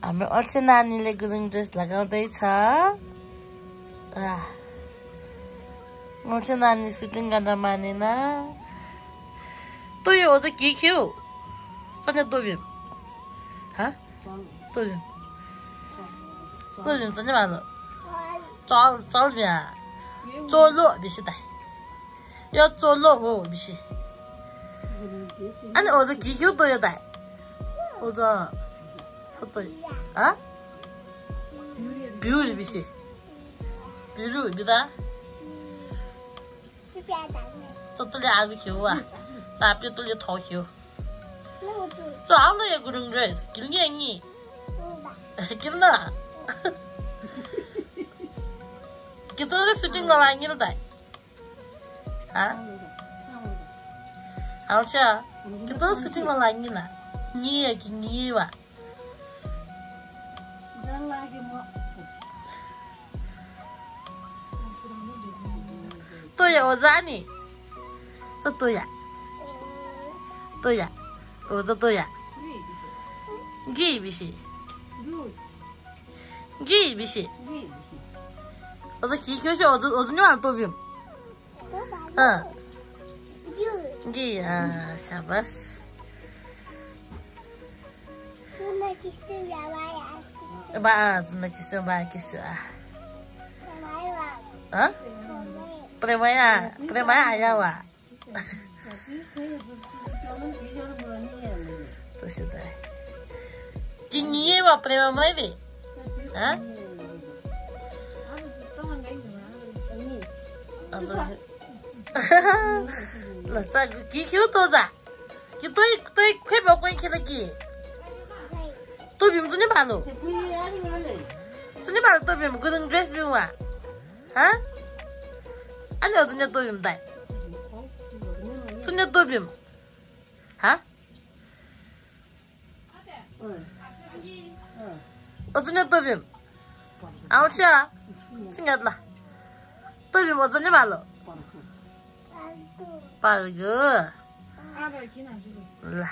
हाम्रो अर्से नानीले गुरुङ ड्रेस लगाउँदैछ अर्से नानी सुटिङ गर्न मानेन तँ यो चाहिँ के खेउ चन्या तोबिम तोबिम चन्या मानो चल बिहा चोलो बेसी त यो चोलो हो बेसी अनि अझ के खेउ त यो त अझ बिउरी बेसी बिरु बिदा चत्तले आगो खेउ चाप्यो तले थाउ खेउ चाल्दै यो गुरुङ ड्रेस किन्ने नि किन्न कितने शूटिंग लगाएंगे ना ताई अच्छा कितने शूटिंग लगाएंगे ना ये कि ये वा तो या ओजानी तो या ओजा तो या गी बिशी 어제 기교시 어제는 안 떠빔. 기 샤바스. 존나 키스 야와야. 존나 키스 키스. 마이와. 프레마야 야와. 또시다. 기니에와 프레마이비. là sao ký khiếu tôi ra cái tôi khép vào quanh kia là gì tôi bị một cái bàn rồi tôi bị một cái đường dress bị mà hả anh ở trên nhà tôi bị đây trên nhà tôi bị hả ở trên nhà tôi bị áo chưa trên nhà là tôi bị một trên nhà bàn rồi 빠르고 라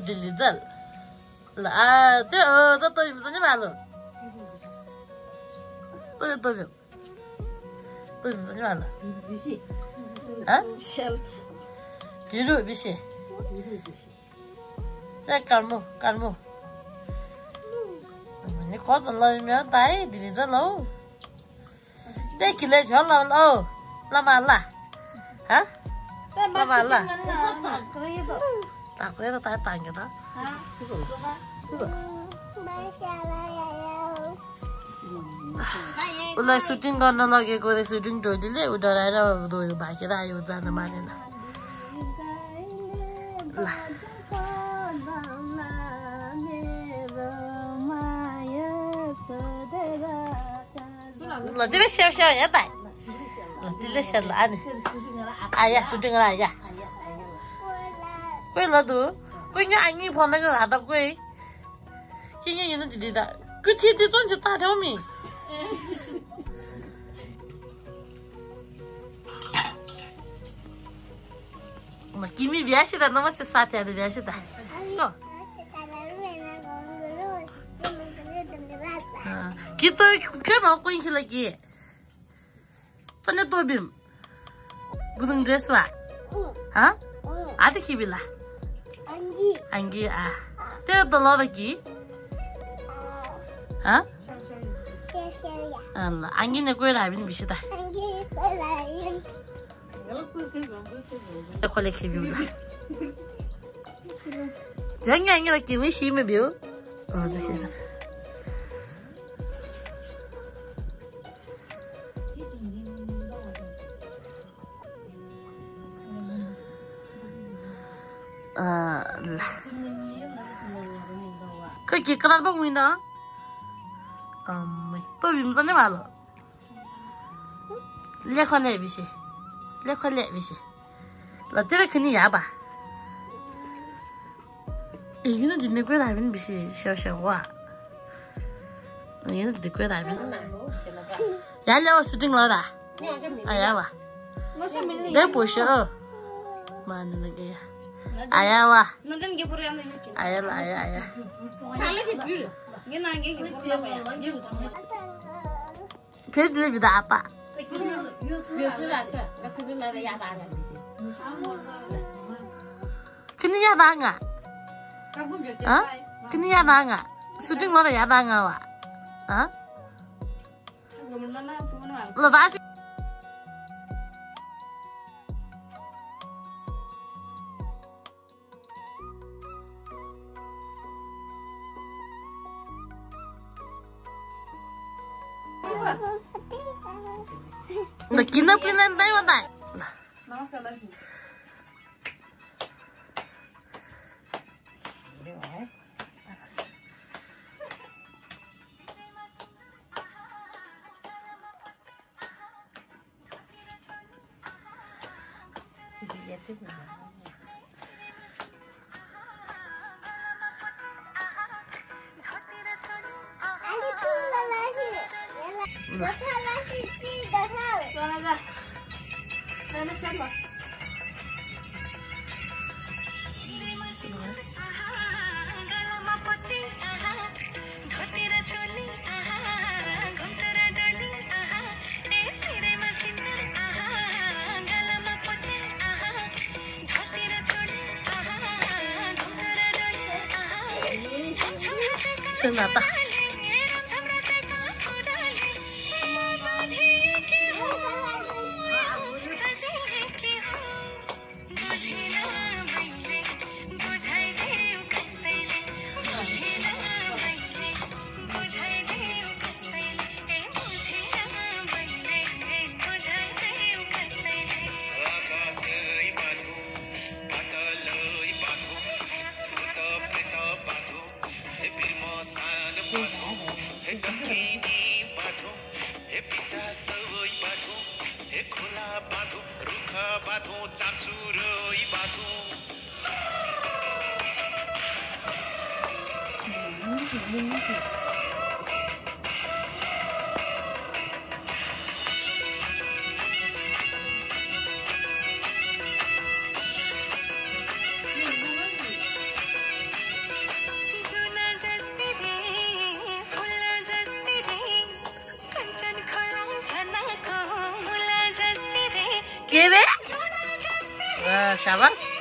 딜리절 라 저 또 무슨 말로 또 무슨 말로 비시 비루 비시 자 깔모你考着了没有带你这喽这起来全了喽那么了那么了打回来打给他उसलाई shooting गर्न लगेको रे shooting टोलीले उ डराएर दोयो भागेर आयो जान मानेन ल तिमी स्याउ या त ल तिमीले स्याउ ल अनि आया सुटिङ र आया कोही ल तु कोही यहाँ आइनी फोन गर्दा त कोही के यहाँ हेर्नु दिदी त 그 뒤에 던져 다 되오미. 뭐 김이 비하시다 너무스 사태하는 비하시다. 또. kita kemau kau ini lagi. Tanya tu bim. Gunung dress wa. Hah? Ada kibila. Anggi ah. Tiada telur lagi. Hah? Allah, angin aku yang rabin bisa dah. Aku lagi biu. Jangan angin lagi wish me biu. Oh, jadi. Lah. Kau kira apa kau ini? Tôi bìm dẫn mà rồi lẽ khoan lẽ bị gì là thế là cái gì bà ý nó chỉ nên quay lại bên bị gì xèo quá ý nó chỉ quay lại bên giá leo shooting rồi đã Aya wa. Gay po siya. Mana na gaya. Aya wa. Aya la aya. Pedro vida apa? Kini ya danga. Hah? Kini ya danga. Shooting lo ya danga wa. Hah? Lo ba sih? Nggak kena pindah mana? Namaskar Dashi. Kenapa? Kira? Wah, syabas.